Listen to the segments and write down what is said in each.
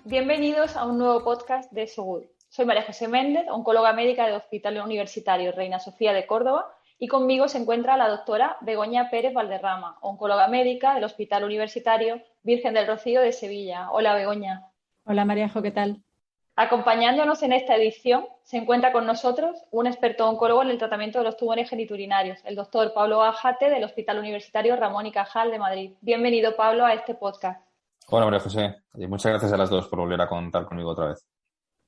Bienvenidos a un nuevo podcast de SOGUD. Soy María José Méndez, oncóloga médica del Hospital Universitario Reina Sofía de Córdoba, y conmigo se encuentra la doctora Begoña Pérez Valderrama, oncóloga médica del Hospital Universitario Virgen del Rocío de Sevilla. Hola, Begoña. Hola, Maríajo, ¿qué tal? Acompañándonos en esta edición se encuentra con nosotros un experto oncólogo en el tratamiento de los tumores geniturinarios, el doctor Pablo Ajate del Hospital Universitario Ramón y Cajal de Madrid. Bienvenido, Pablo, a este podcast. Hola, María José. Muchas gracias a las dos por volver a contar conmigo otra vez.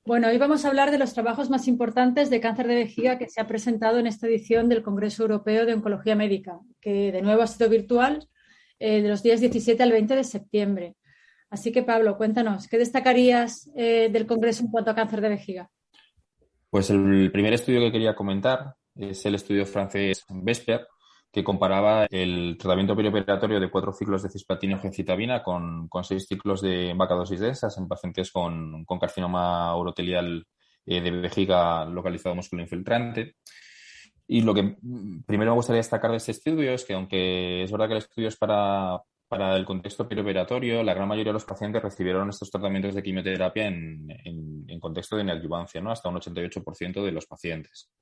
Bueno, hoy vamos a hablar de los trabajos más importantes de cáncer de vejiga que se ha presentado en esta edición del Congreso Europeo de Oncología Médica, que de nuevo ha sido virtual de los días 17 al 20 de septiembre. Así que, Pablo, cuéntanos, ¿qué destacarías del Congreso en cuanto a cáncer de vejiga? Pues el primer estudio que quería comentar es el estudio francés VESPER, que comparaba el tratamiento perioperatorio de 4 ciclos de cisplatina o gencitabina con 6 ciclos de vacadosis densas en pacientes con carcinoma urotelial de vejiga localizado músculo infiltrante. Y lo que primero me gustaría destacar de este estudio es que, aunque es verdad que el estudio es para el contexto perioperatorio, la gran mayoría de los pacientes recibieron estos tratamientos de quimioterapia en contexto de neoadyuvancia, ¿no? Hasta un 88% de los pacientes.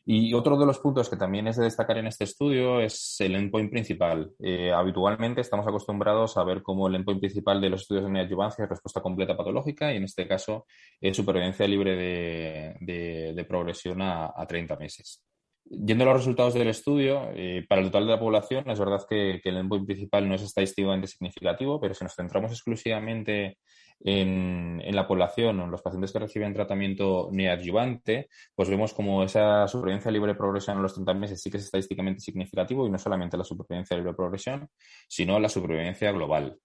Y otro de los puntos que también es de destacar en este estudio es el endpoint principal. Habitualmente estamos acostumbrados a ver cómo el endpoint principal de los estudios de neoadyuvancia es respuesta completa patológica, y en este caso es supervivencia libre de progresión a 30 meses. Yendo a los resultados del estudio, para el total de la población es verdad que el endpoint principal no es estadísticamente significativo, pero si nos centramos exclusivamente en la población o en los pacientes que reciben tratamiento neoadyuvante, pues vemos como esa supervivencia libre de progresión a los 30 meses sí que es estadísticamente significativo, y no solamente la supervivencia libre de progresión, sino la supervivencia global.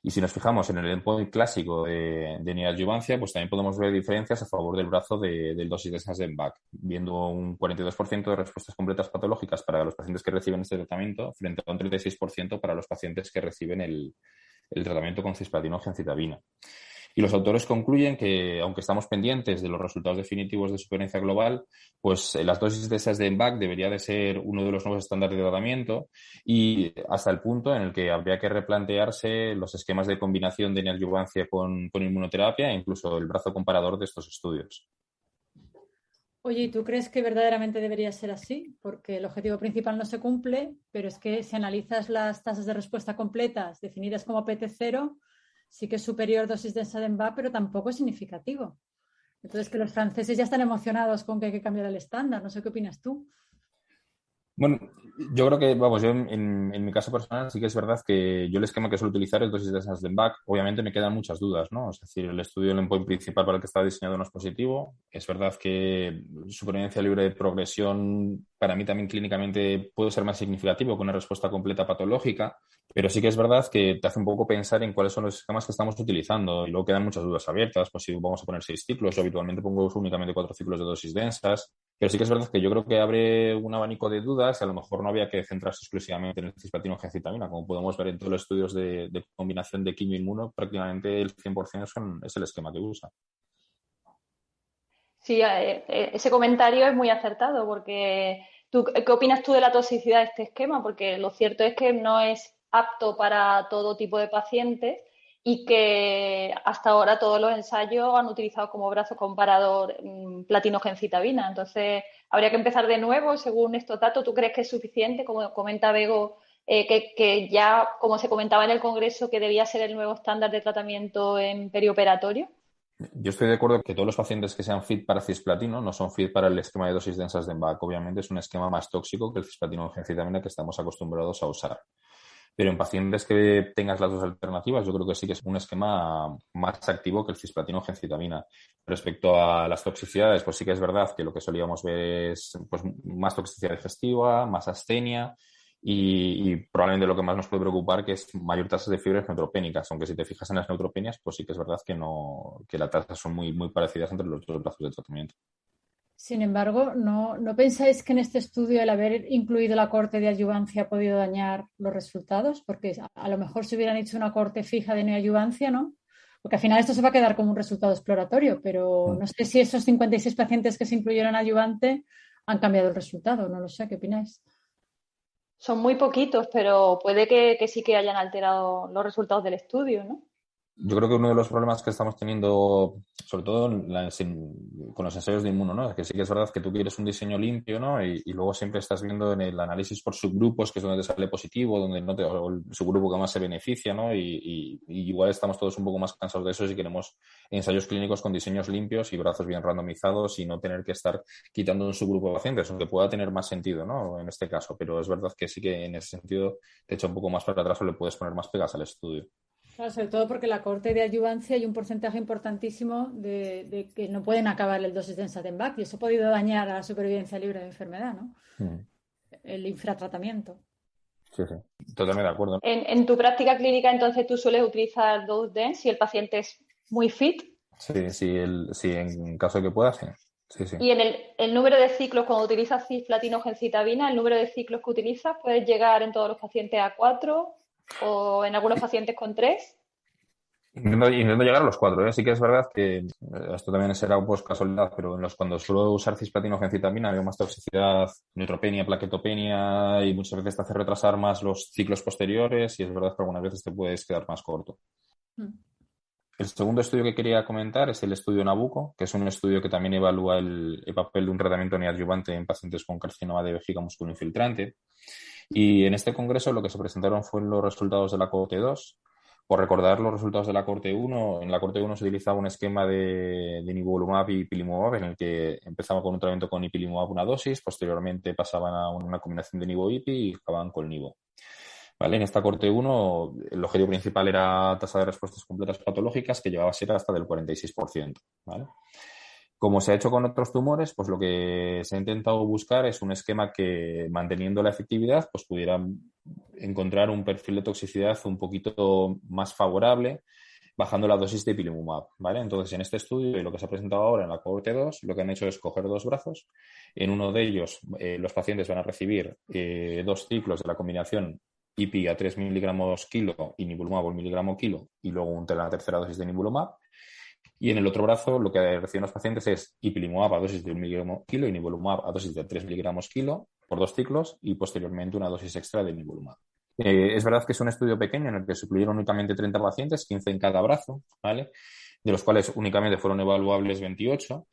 Y si nos fijamos en el endpoint clásico de neoadyuvancia, pues también podemos ver diferencias a favor del brazo del dosis de Sassenbach, viendo un 42% de respuestas completas patológicas para los pacientes que reciben este tratamiento, frente a un 36% para los pacientes que reciben el tratamiento con cisplatina o gencitabina. Y los autores concluyen que, aunque estamos pendientes de los resultados definitivos de supervivencia global, pues las dosis de Sassenbach debería de ser uno de los nuevos estándares de tratamiento, y hasta el punto en el que habría que replantearse los esquemas de combinación de neoadyuvancia con inmunoterapia e incluso el brazo comparador de estos estudios. Oye, ¿y tú crees que verdaderamente debería ser así? Porque el objetivo principal no se cumple, pero es que si analizas las tasas de respuesta completas definidas como PT0, sí que es superior dosis de Sassenbach, pero tampoco es significativo. Entonces, que los franceses ya están emocionados con que hay que cambiar el estándar. No sé qué opinas tú. Bueno, yo creo que, vamos, yo en mi caso personal sí que es verdad que yo el esquema que suelo utilizar es dosis de Sassenbach. Obviamente me quedan muchas dudas, ¿no? Es decir, el estudio del endpoint principal para el que está diseñado no es positivo. Es verdad que supervivencia libre de progresión para mí también clínicamente puede ser más significativo que una respuesta completa patológica, pero sí que es verdad que te hace un poco pensar en cuáles son los esquemas que estamos utilizando, y luego quedan muchas dudas abiertas. Pues si vamos a poner 6 ciclos, yo habitualmente pongo únicamente 4 ciclos de dosis densas. Pero sí que es verdad que yo creo que abre un abanico de dudas, y a lo mejor no había que centrarse exclusivamente en el cisplatina o gencitabina. Como podemos ver en todos los estudios de combinación de quimio-inmuno, prácticamente el 100% es el esquema que usa. Sí, ese comentario es muy acertado porque ¿qué opinas tú de la toxicidad de este esquema? Porque lo cierto es que no es apto para todo tipo de pacientes y que hasta ahora todos los ensayos han utilizado como brazo comparador platinogencitabina. Entonces, habría que empezar de nuevo según estos datos. ¿Tú crees que es suficiente, como comenta Bego, que ya, como se comentaba en el Congreso, que debía ser el nuevo estándar de tratamiento en perioperatorio? Yo estoy de acuerdo que todos los pacientes que sean fit para cisplatino no son fit para el esquema de dosis densas de Sassenbach. Obviamente es un esquema más tóxico que el cisplatino o gencitabina que estamos acostumbrados a usar. Pero en pacientes que tengas las dos alternativas, yo creo que sí que es un esquema más activo que el cisplatino o gencitabina. Respecto a las toxicidades, pues sí que es verdad que lo que solíamos ver es pues, más toxicidad digestiva, más astenia, y probablemente lo que más nos puede preocupar que es mayor tasa de fibras neutropénicas, aunque si te fijas en las neutropenias, pues sí que es verdad que las tasas son muy parecidas entre los dos brazos de tratamiento. Sin embargo, ¿no pensáis que en este estudio el haber incluido la corte de adyuvancia ha podido dañar los resultados? Porque a lo mejor si hubieran hecho una corte fija de neoadyuvancia, ¿no? Porque al final esto se va a quedar como un resultado exploratorio, pero no sé si esos 56 pacientes que se incluyeron adyuvante han cambiado el resultado. No lo sé, ¿qué opináis? Son muy poquitos, pero puede que sí que hayan alterado los resultados del estudio, ¿no? Yo creo que uno de los problemas que estamos teniendo, sobre todo con los ensayos de inmuno, ¿no? Es que sí que es verdad que tú quieres un diseño limpio, ¿no? Y luego siempre estás viendo en el análisis por subgrupos, que es donde te sale positivo, donde no te, o el subgrupo que más se beneficia, ¿no? Y igual estamos todos un poco más cansados de eso si queremos ensayos clínicos con diseños limpios y brazos bien randomizados y no tener que estar quitando un subgrupo de pacientes, aunque pueda tener más sentido, ¿no? En este caso, pero es verdad que sí que en ese sentido te echa un poco más para atrás o le puedes poner más pegas al estudio. Claro, sobre todo porque la cohorte de adyuvancia hay un porcentaje importantísimo de que no pueden acabar el dosis de Enzatembac y eso ha podido dañar a la supervivencia libre de enfermedad, ¿no? El infratratamiento. Sí, sí, totalmente de acuerdo. En tu práctica clínica, entonces, tú sueles utilizar dose dense si el paciente es muy fit. Sí, sí, en caso de que pueda, sí. Sí, sí. Y en el número de ciclos, cuando utilizas cisplatino o gencitabina, el número de ciclos que utilizas, ¿puedes llegar en todos los pacientes a 4 o en algunos pacientes con 3? Intento llegar a los 4, ¿eh? Sí que es verdad que esto también será pues casualidad, pero cuando suelo usar cisplatino o gencitabina veo más toxicidad, neutropenia, plaquetopenia y muchas veces te hace retrasar más los ciclos posteriores y es verdad que algunas veces te puedes quedar más corto. El segundo estudio que quería comentar es el estudio Nabucco, que es un estudio que también evalúa el papel de un tratamiento neoadyuvante en pacientes con carcinoma de vejiga musculoinfiltrante. Y en este congreso lo que se presentaron fueron los resultados de la cohorte 2. Por recordar los resultados de la cohorte 1, en la cohorte 1 se utilizaba un esquema de nivolumab y ipilimumab en el que empezaba con un tratamiento con ipilimumab una dosis, posteriormente pasaban a una combinación de nivo-ipi y acababan con nivo. ¿Vale? En esta cohorte 1 el objetivo principal era tasa de respuestas completas patológicas que llegaba a ser hasta del 46%. ¿Vale? Como se ha hecho con otros tumores, pues lo que se ha intentado buscar es un esquema que, manteniendo la efectividad, pues pudiera encontrar un perfil de toxicidad un poquito más favorable, bajando la dosis de ipilimumab, ¿vale? Entonces, en este estudio y lo que se ha presentado ahora en la cohorte 2, lo que han hecho es coger dos brazos. En uno de ellos, los pacientes van a recibir 2 ciclos de la combinación IPI a 3 miligramos kilo y nivolumab al miligramo kilo y luego la tercera dosis de nivolumab. Y en el otro brazo lo que reciben los pacientes es ipilimumab a dosis de 1 miligramo kilo y nivolumab a dosis de 3 miligramos kilo por 2 ciclos y posteriormente una dosis extra de nivolumab. Es verdad que es un estudio pequeño en el que se incluyeron únicamente 30 pacientes, 15 en cada brazo, ¿vale? De los cuales únicamente fueron evaluables 28.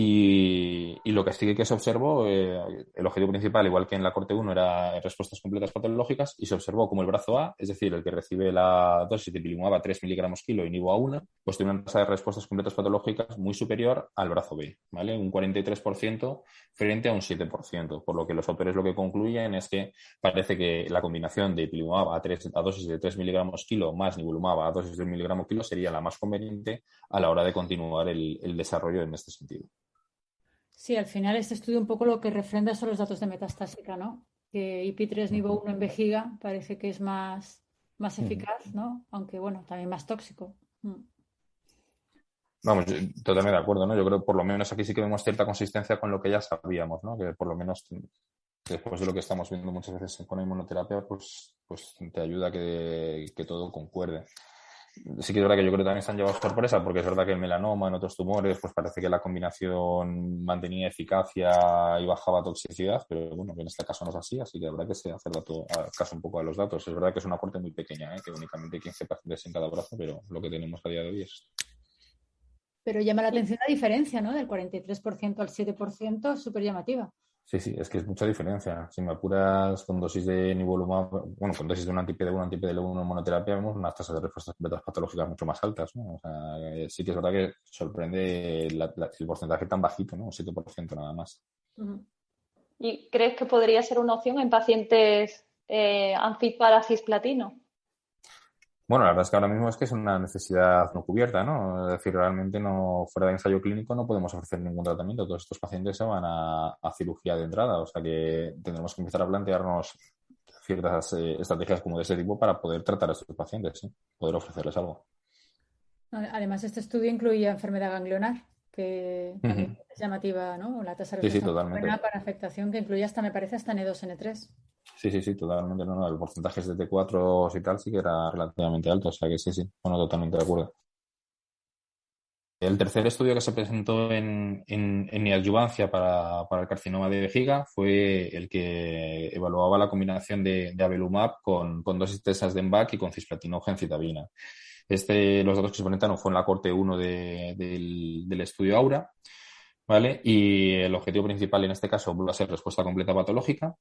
Y lo que sí que se observó, el objetivo principal, igual que en la cohorte 1, era respuestas completas patológicas y se observó como el brazo A, es decir, el que recibe la dosis de ipilimumab a 3 miligramos kilo y nivo a 1, pues tiene una tasa de respuestas completas patológicas muy superior al brazo B, ¿vale? Un 43% frente a un 7%, por lo que los autores lo que concluyen es que parece que la combinación de ipilimumab a dosis de 3 miligramos kilo más nivolumab a dosis de 1 miligramo kilo sería la más conveniente a la hora de continuar el desarrollo en este sentido. Sí, al final este estudio un poco lo que refrenda son los datos de metastásica, ¿no? Que IP3 nivel 1 en vejiga parece que es más eficaz, ¿no? Aunque bueno, también más tóxico. Vamos, totalmente de acuerdo, ¿no? Yo creo que por lo menos aquí sí que vemos cierta consistencia con lo que ya sabíamos, ¿no? Que por lo menos después de lo que estamos viendo muchas veces con la inmunoterapia, pues te ayuda a que todo concuerde. Sí que es verdad que yo creo que también se han llevado sorpresa porque es verdad que el melanoma en otros tumores pues parece que la combinación mantenía eficacia y bajaba toxicidad, pero bueno, que en este caso no es así que habrá que hacer caso un poco a los datos. Es verdad que es una corte muy pequeña, que únicamente 15 pacientes en cada brazo, pero lo que tenemos a día de hoy es esto. Pero llama la atención la diferencia, ¿no? Del 43% al 7%, súper llamativa. Sí, es que es mucha diferencia. Si me apuras con dosis de nivolumab, bueno, con dosis de un anti-PD1, anti-PD1 en monoterapia, vemos unas tasas de respuestas completas patológicas mucho más altas, ¿no? O sea, sí que es verdad que sorprende el porcentaje tan bajito, ¿no? Un 7% nada más. ¿Y crees que podría ser una opción en pacientes unfit para cisplatino? Bueno, la verdad es que ahora mismo es que es una necesidad no cubierta, ¿no? Es decir, realmente no, fuera de ensayo clínico no podemos ofrecer ningún tratamiento. Todos estos pacientes se van a cirugía de entrada, o sea que tendremos que empezar a plantearnos ciertas estrategias como de ese tipo para poder tratar a estos pacientes, ¿sí? Poder ofrecerles algo. Además, este estudio incluía enfermedad ganglionar, que también es llamativa, ¿no? La tasa de respuesta buena para afectación que incluye hasta, me parece, hasta N2, N3. Sí, totalmente. No, el porcentaje de T4 y tal sí que era relativamente alto, o sea que sí, bueno, totalmente de acuerdo. El tercer estudio que se presentó en neoadyuvancia para el carcinoma de vejiga fue el que evaluaba la combinación de avelumab con dosis tesas de EMBAC y con cisplatino gencitabina. Los datos que se presentaron fue en la corte 1 del estudio Aura, ¿vale? Y el objetivo principal en este caso va a ser respuesta completa patológica.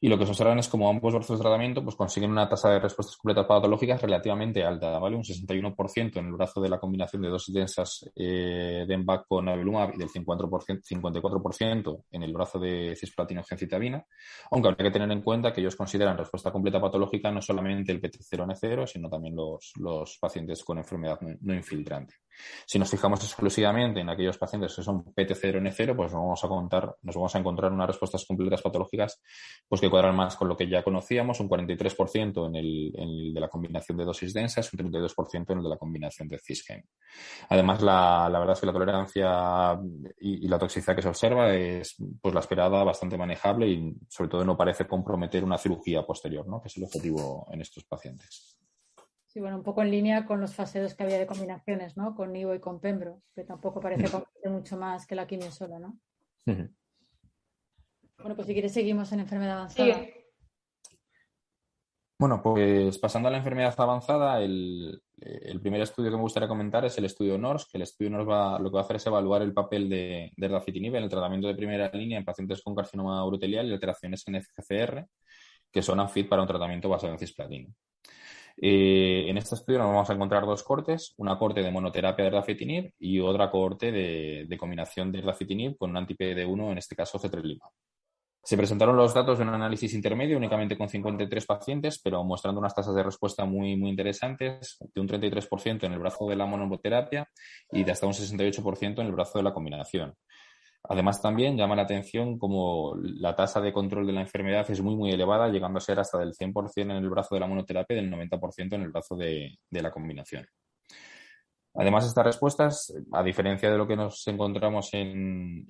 Y lo que se observan es como ambos brazos de tratamiento pues, consiguen una tasa de respuestas completas patológicas relativamente alta, ¿vale? Un 61% en el brazo de la combinación de dosis densas de EMBAC con avelumab y del 54% en el brazo de cisplatina gencitabina, aunque habría que tener en cuenta que ellos consideran respuesta completa patológica no solamente el PT0N0, sino también los pacientes con enfermedad no infiltrante. Si nos fijamos exclusivamente en aquellos pacientes que son PT0N0, pues nos vamos a encontrar unas respuestas completas patológicas pues que cuadran más con lo que ya conocíamos, un 43% en el de la combinación de dosis densas, un 32% en el de la combinación de cisgem. Además, la verdad es que la tolerancia y la toxicidad que se observa es pues la esperada, bastante manejable y sobre todo no parece comprometer una cirugía posterior, ¿no? Que es el objetivo en estos pacientes. Sí, bueno, un poco en línea con los fase 2 que había de combinaciones, ¿no? Con nivo y con pembro, que tampoco parece comprometer mucho más que la quimio sola, ¿no? Bueno, pues si quieres seguimos en enfermedad avanzada. Sí. Bueno, pues pasando a la enfermedad avanzada, el primer estudio que me gustaría comentar es el estudio NORS, que el estudio NORS lo que va a hacer es evaluar el papel de erdafitinib en el tratamiento de primera línea en pacientes con carcinoma urotelial y alteraciones en FGFR, que son unfit para un tratamiento basado en cisplatina. En este estudio nos vamos a encontrar dos cortes, una corte de monoterapia de erdafitinib y otra corte de combinación de erdafitinib con un anti-PD1, en este caso cetrelumab. Se presentaron los datos de un análisis intermedio únicamente con 53 pacientes, pero mostrando unas tasas de respuesta muy, muy interesantes, de un 33% en el brazo de la monoterapia y de hasta un 68% en el brazo de la combinación. Además, también llama la atención como la tasa de control de la enfermedad es muy, muy elevada, llegando a ser hasta del 100% en el brazo de la monoterapia y del 90% en el brazo de la combinación. Además, estas respuestas, a diferencia de lo que nos encontramos en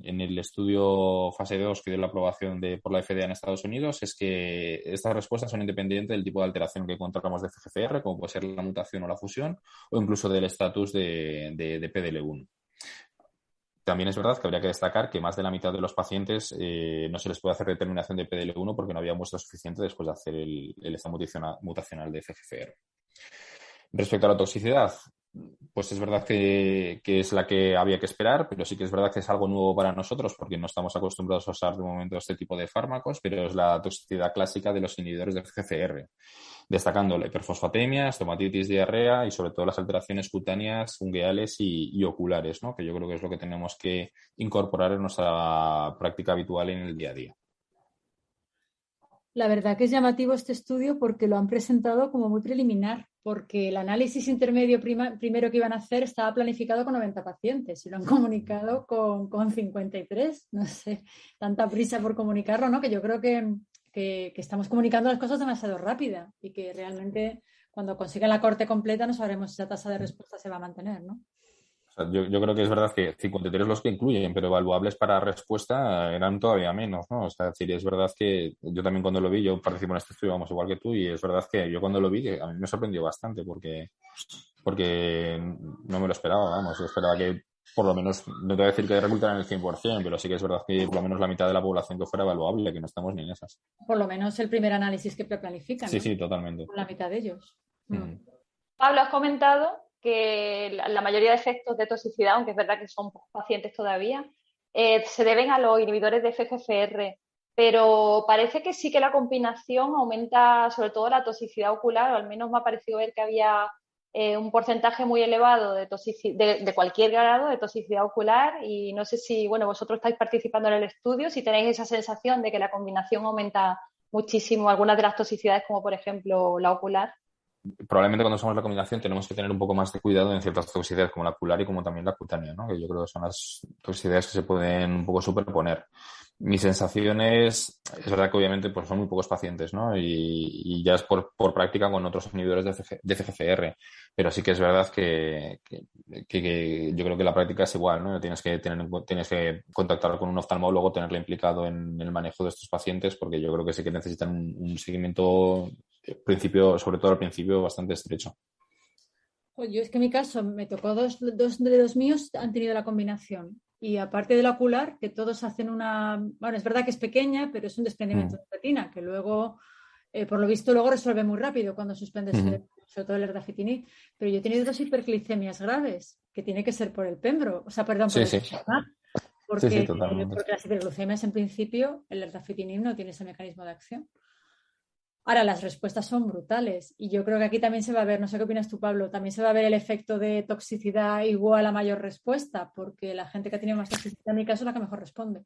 el estudio fase 2 que dio la aprobación por la FDA en Estados Unidos, es que estas respuestas son independientes del tipo de alteración que encontramos de FGFR, como puede ser la mutación o la fusión, o incluso del estatus de PDL1. También es verdad que habría que destacar que más de la mitad de los pacientes no se les puede hacer determinación de PDL1 porque no había muestra suficiente después de hacer el estado mutacional de FGFR. Respecto a la toxicidad, pues es verdad que es la que había que esperar, pero sí que es verdad que es algo nuevo para nosotros porque no estamos acostumbrados a usar de momento este tipo de fármacos, pero es la toxicidad clásica de los inhibidores de FGFR, destacando la hiperfosfatemia, estomatitis, diarrea y sobre todo las alteraciones cutáneas, ungueales y oculares, ¿no? Que yo creo que es lo que tenemos que incorporar en nuestra práctica habitual en el día a día. La verdad que es llamativo este estudio porque lo han presentado como muy preliminar, porque el análisis intermedio primero que iban a hacer estaba planificado con 90 pacientes y lo han comunicado con 53. No sé, tanta prisa por comunicarlo, ¿no? Que yo creo que estamos comunicando las cosas demasiado rápida y que realmente cuando consigan la corte completa no sabremos si esa tasa de respuesta se va a mantener, ¿no? O sea, yo creo que es verdad que 53 los que incluyen, pero evaluables para respuesta eran todavía menos, ¿no? O sea, es decir, es verdad que yo también cuando lo vi, yo participo en este estudio, vamos, igual que tú, y es verdad que yo cuando lo vi, a mí me sorprendió bastante porque no me lo esperaba, vamos, yo esperaba que por lo menos, no te voy a decir que resultara en el 100%, pero sí que es verdad que por lo menos la mitad de la población que fuera evaluable, que no estamos ni en esas. Por lo menos el primer análisis que preplanifican, Sí, ¿no? sí, totalmente. Por la mitad de ellos. Pablo, has comentado que la mayoría de efectos de toxicidad, aunque es verdad que son pacientes todavía, se deben a los inhibidores de FGFR, pero parece que sí que la combinación aumenta sobre todo la toxicidad ocular, o al menos me ha parecido ver que había un porcentaje muy elevado de cualquier grado de toxicidad ocular y no sé si, bueno, vosotros estáis participando en el estudio, si tenéis esa sensación de que la combinación aumenta muchísimo algunas de las toxicidades, como por ejemplo la ocular. Probablemente cuando usamos la combinación tenemos que tener un poco más de cuidado en ciertas toxicidades como la ocular y como también la cutánea, ¿no? Que yo creo que son las toxicidades que se pueden un poco superponer. Mi sensación es verdad que obviamente pues son muy pocos pacientes, ¿no? Y ya es por práctica con otros inhibidores de FGFR, pero sí que es verdad que yo creo que la práctica es igual, ¿no? Tienes que contactar con un oftalmólogo, tenerle implicado en el manejo de estos pacientes, porque yo creo que sí que necesitan un seguimiento sobre todo al principio, bastante estrecho. Yo es que en mi caso me tocó dos de los míos han tenido la combinación. Y aparte de la ocular, que todos hacen bueno, es verdad que es pequeña, pero es un desprendimiento de retina, que luego Por lo visto luego resuelve muy rápido cuando suspendes sobre todo el erdafitinib, pero yo he tenido 2 hiperglicemias graves, que tiene que ser por el pembro, o sea, perdón, por Sí, el sí. Pembrolizumab, Sí, totalmente. porque las hiperglucemias en principio el erdafitinib no tiene ese mecanismo de acción. Ahora, las respuestas son brutales y yo creo que aquí también se va a ver, no sé qué opinas tú, Pablo, también se va a ver el efecto de toxicidad igual a mayor respuesta, porque la gente que tiene más toxicidad, en mi caso, es la que mejor responde.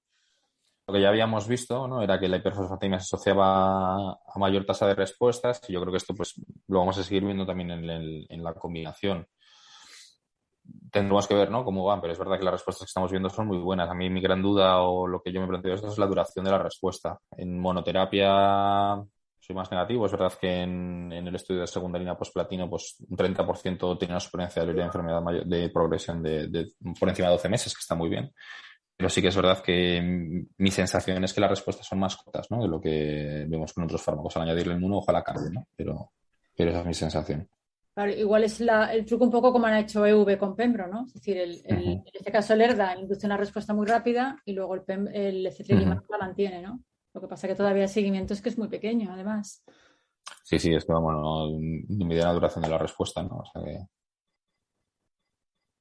Lo que ya habíamos visto, ¿no? Era que la hiperfosfatemia se asociaba a mayor tasa de respuestas y yo creo que esto pues lo vamos a seguir viendo también en la combinación. Tendremos que ver, ¿no?, cómo van, pero es verdad que las respuestas que estamos viendo son muy buenas. A mí mi gran duda o lo que yo me planteo esto es la duración de la respuesta. En monoterapia soy más negativo. Es verdad que en el estudio de segunda línea posplatino pues un 30% tiene una supervivencia de enfermedad de progresión por encima de 12 meses, que está muy bien. Pero sí que es verdad que mi sensación es que las respuestas son más cortas, ¿no?, de lo que vemos con otros fármacos. Al añadirle el mono, ojalá cambie, ¿no? Pero esa es mi sensación. Claro, igual es el truco un poco como han hecho EV con Pembro, ¿no? Es decir, en este caso el ERDA induce una respuesta muy rápida y luego el cetrilimab la mantiene, ¿no? Lo que pasa que todavía el seguimiento es que es muy pequeño, además. Sí, es que vamos, no mide la duración de la respuesta, ¿no? O sea que...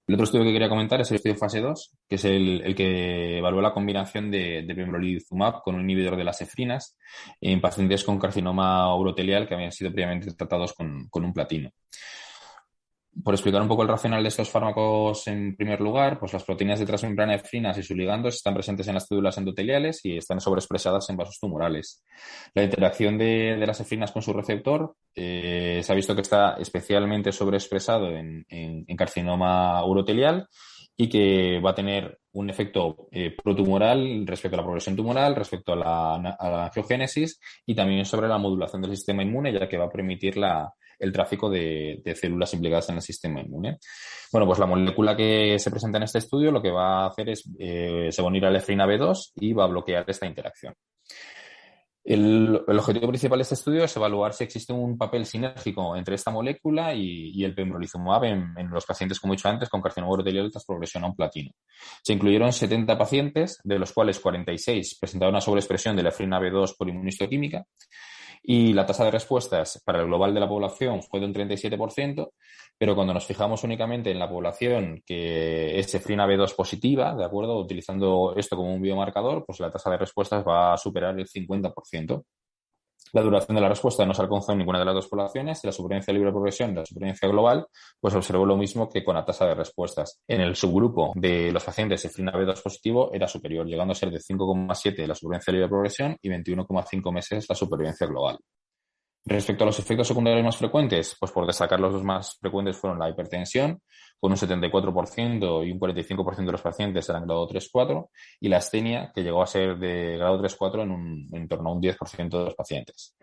El otro estudio que quería comentar es el estudio fase 2, que es el que evalúa la combinación de pembrolizumab con un inhibidor de las efrinas en pacientes con carcinoma urotelial que habían sido previamente tratados con un platino. Por explicar un poco el racional de estos fármacos en primer lugar, pues las proteínas de transmembrana de efrinas y sus ligandos están presentes en las células endoteliales y están sobreexpresadas en vasos tumorales. La interacción de las efrinas con su receptor se ha visto que está especialmente sobreexpresado en carcinoma urotelial y que va a tener un efecto protumoral respecto a la progresión tumoral, respecto a la angiogénesis y también sobre la modulación del sistema inmune, ya que va a permitir el tráfico de células implicadas en el sistema inmune. Bueno, pues la molécula que se presenta en este estudio lo que va a hacer es se va a unir a la efrina B2 y va a bloquear esta interacción. El objetivo principal de este estudio es evaluar si existe un papel sinérgico entre esta molécula y el pembrolizumab en los pacientes, como he dicho antes, con carcinoma urotelial tras progresión a un platino. Se incluyeron 70 pacientes, de los cuales 46 presentaron una sobreexpresión de la efrina B2 por inmunistoquímica, y la tasa de respuestas para el global de la población fue de un 37%, pero cuando nos fijamos únicamente en la población que es efrina B2 positiva, ¿de acuerdo?, utilizando esto como un biomarcador, pues la tasa de respuestas va a superar el 50%. La duración de la respuesta no se alcanzó en ninguna de las dos poblaciones y la supervivencia libre de progresión y la supervivencia global pues observó lo mismo que con la tasa de respuestas. En el subgrupo de los pacientes efrina B2 positivo era superior, llegando a ser de 5,7 la supervivencia libre de progresión y 21,5 meses la supervivencia global. Respecto a los efectos secundarios más frecuentes, pues por destacar los dos más frecuentes fueron la hipertensión, con un 74% y un 45% de los pacientes eran grado 3-4, y la astenia, que llegó a ser de grado 3-4 en torno a un 10% de los pacientes.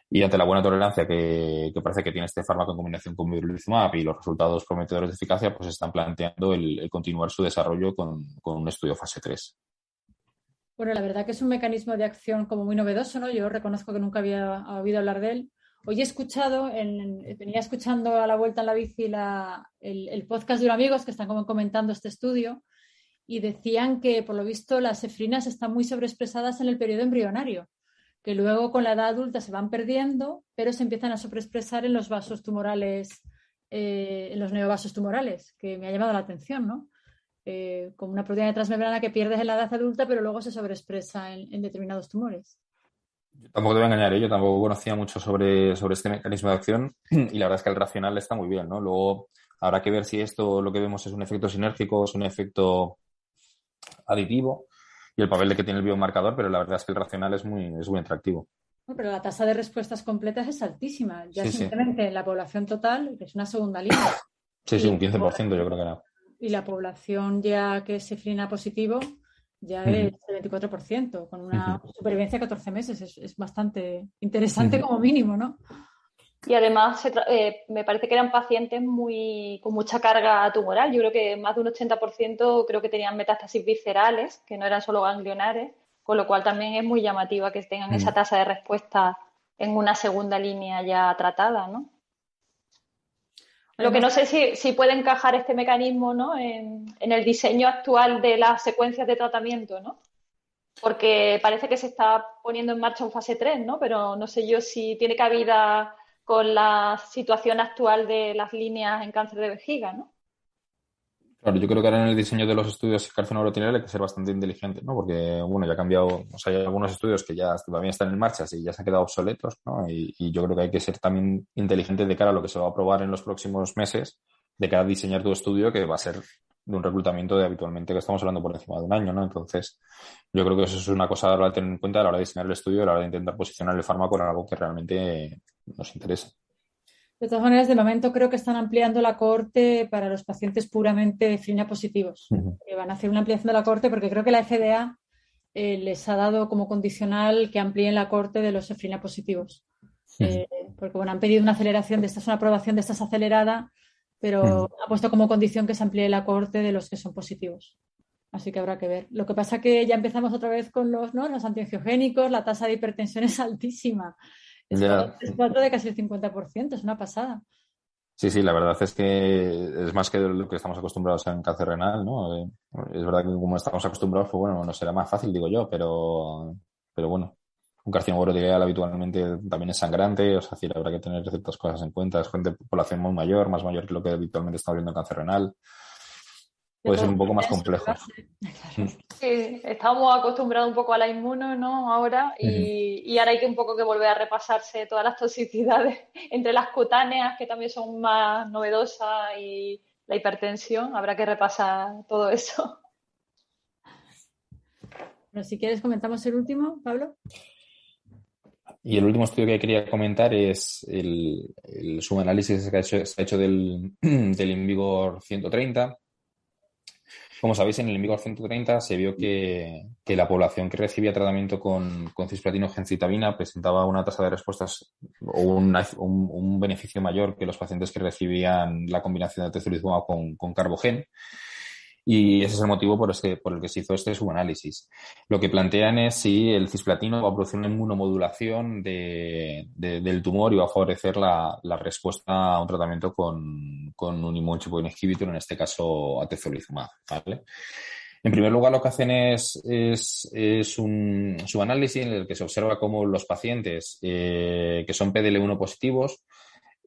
Y ante la buena tolerancia que parece que tiene este fármaco en combinación con pembrolizumab y los resultados prometedores de eficacia, pues están planteando el continuar su desarrollo con un estudio fase 3. Bueno, la verdad que es un mecanismo de acción como muy novedoso, ¿no? Yo reconozco que nunca había oído hablar de él. Hoy he escuchado, venía escuchando a la vuelta en la bici el podcast de unos amigos que están como comentando este estudio y decían que, por lo visto, las efrinas están muy sobreexpresadas en el periodo embrionario, que luego con la edad adulta se van perdiendo, pero se empiezan a sobreexpresar en los vasos tumorales, en los neovasos tumorales, que me ha llamado la atención, ¿no? Como una proteína de transmembrana que pierdes en la edad adulta, pero luego se sobreexpresa en determinados tumores. Yo tampoco te voy a engañar, yo tampoco conocía mucho sobre este mecanismo de acción y la verdad es que el racional está muy bien, ¿no? Luego habrá que ver si esto lo que vemos es un efecto sinérgico, es un efecto aditivo y el papel de que tiene el biomarcador, pero la verdad es que el racional es muy atractivo. Bueno, pero la tasa de respuestas completas es altísima, ya Sí, simplemente en la población total, que es una segunda línea. Sí, un 15% yo creo que era. Y la población ya que es efrina positivo ya es el 24%, con una supervivencia de 14 meses. Es bastante interesante como mínimo, ¿no? Y además me parece que eran pacientes con mucha carga tumoral. Yo creo que más de un 80% creo que tenían metástasis viscerales, que no eran solo ganglionares, con lo cual también es muy llamativa que tengan esa tasa de respuesta en una segunda línea ya tratada, ¿no? Lo que no sé si puede encajar este mecanismo, ¿no?, en el diseño actual de las secuencias de tratamiento, ¿no? Porque parece que se está poniendo en marcha un fase 3, ¿no? Pero no sé yo si tiene cabida con la situación actual de las líneas en cáncer de vejiga, ¿no? Claro, yo creo que ahora en el diseño de los estudios carcinoma-uroterial hay que ser bastante inteligente, ¿no? Porque, bueno, ya ha cambiado, o sea, hay algunos estudios que ya todavía están en marcha y ya se han quedado obsoletos, ¿no? Y yo creo que hay que ser también inteligente de cara a lo que se va a aprobar en los próximos meses, de cara a diseñar tu estudio, que va a ser de un reclutamiento de habitualmente que estamos hablando por encima de un año, ¿no? Entonces, yo creo que eso es una cosa a tener en cuenta a la hora de diseñar el estudio, a la hora de intentar posicionar el fármaco en algo que realmente nos interesa. De todas maneras, de momento creo que están ampliando la cohorte para los pacientes puramente FRINA positivos. Uh-huh. Van a hacer una ampliación de la cohorte porque creo que la FDA les ha dado como condicional que amplíen la cohorte de los FRINA positivos. Porque, bueno, han pedido una aceleración de esta, es una aprobación de esta es acelerada, pero ha puesto como condición que se amplíe la cohorte de los que son positivos. Así que habrá que ver. Lo que pasa es que ya empezamos otra vez con los antiangiogénicos, la tasa de hipertensión es altísima. Es 4 de casi el 50%, es una pasada. Sí, la verdad es que es más que lo que estamos acostumbrados en cáncer renal, ¿no? Es verdad que como estamos acostumbrados, pues bueno, no será más fácil, digo yo, pero bueno, un carcinoma uroterial habitualmente también es sangrante, o sea, es decir, habrá que tener ciertas cosas en cuenta. Es gente de población muy mayor, más mayor que lo que habitualmente estamos viendo en cáncer renal. Puede ser un poco más complejo. Sí, estamos acostumbrados un poco a la inmuno, ¿no? Ahora, y ahora hay que un poco que volver a repasarse todas las toxicidades entre las cutáneas, que también son más novedosas, y la hipertensión. Habrá que repasar todo eso. Bueno, si quieres comentamos el último, Pablo. Y el último estudio que quería comentar es el subanálisis que se ha hecho del Invigor 130. Como sabéis, en el Invigor 130 se vio que la población que recibía tratamiento con cisplatino gencitabina presentaba una tasa de respuestas o un beneficio mayor que los pacientes que recibían la combinación de atezolizumab con carbogen. Y ese es el motivo por el que se hizo este subanálisis. Lo que plantean es si el cisplatino va a producir una inmunomodulación del tumor y va a favorecer la respuesta a un tratamiento con un immune checkpoint inhibitor, en este caso atezolizumab, ¿vale? En primer lugar, lo que hacen es un subanálisis en el que se observa cómo los pacientes que son PDL1 positivos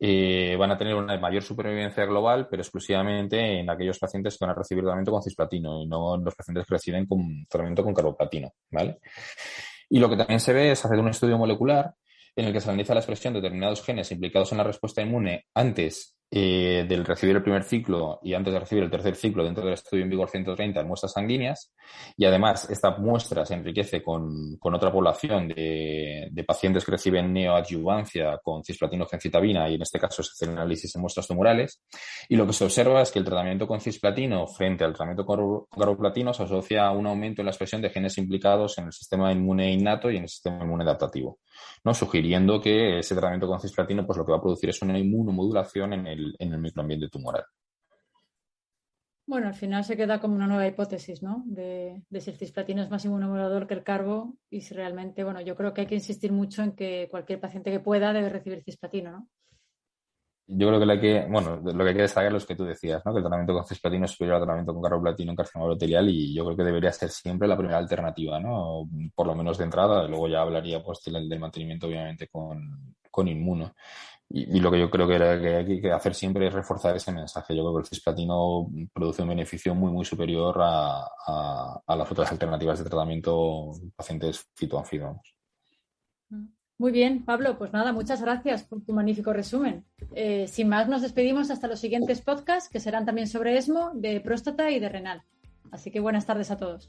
van a tener una mayor supervivencia global, pero exclusivamente en aquellos pacientes que van a recibir tratamiento con cisplatino y no en los pacientes que reciben tratamiento con carboplatino, ¿vale? Y lo que también se ve es hacer un estudio molecular en el que se analiza la expresión de determinados genes implicados en la respuesta inmune antes del recibir el primer ciclo y antes de recibir el tercer ciclo dentro del estudio Invigor 130 en muestras sanguíneas, y además esta muestra se enriquece con otra población de pacientes que reciben neoadjuvancia con cisplatino gencitabina, y en este caso se hace el análisis en muestras tumorales, y lo que se observa es que el tratamiento con cisplatino frente al tratamiento con carboplatino se asocia a un aumento en la expresión de genes implicados en el sistema inmune innato y en el sistema inmune adaptativo, ¿no? Sugiriendo que ese tratamiento con cisplatino pues lo que va a producir es una inmunomodulación en el microambiente tumoral. Bueno, al final se queda como una nueva hipótesis, ¿no? De si el cisplatino es más inmunomodulador que el carbo, y si realmente, bueno, yo creo que hay que insistir mucho en que cualquier paciente que pueda debe recibir cisplatino, ¿no? Yo creo que lo que hay que destacar es lo que tú decías, ¿no? Que el tratamiento con cisplatino es superior al tratamiento con carboplatino en carcinoma uroterial, y yo creo que debería ser siempre la primera alternativa, ¿no? Por lo menos de entrada. Luego ya hablaría pues del mantenimiento, obviamente, con inmuno. Y lo que yo creo que hay que hacer siempre es reforzar ese mensaje. Yo creo que el cisplatino produce un beneficio muy, muy superior a las otras alternativas de tratamiento en pacientes fitoanfib. Muy bien, Pablo, pues nada, muchas gracias por tu magnífico resumen. Sin más, nos despedimos hasta los siguientes podcasts, que serán también sobre ESMO, de próstata y de renal. Así que buenas tardes a todos.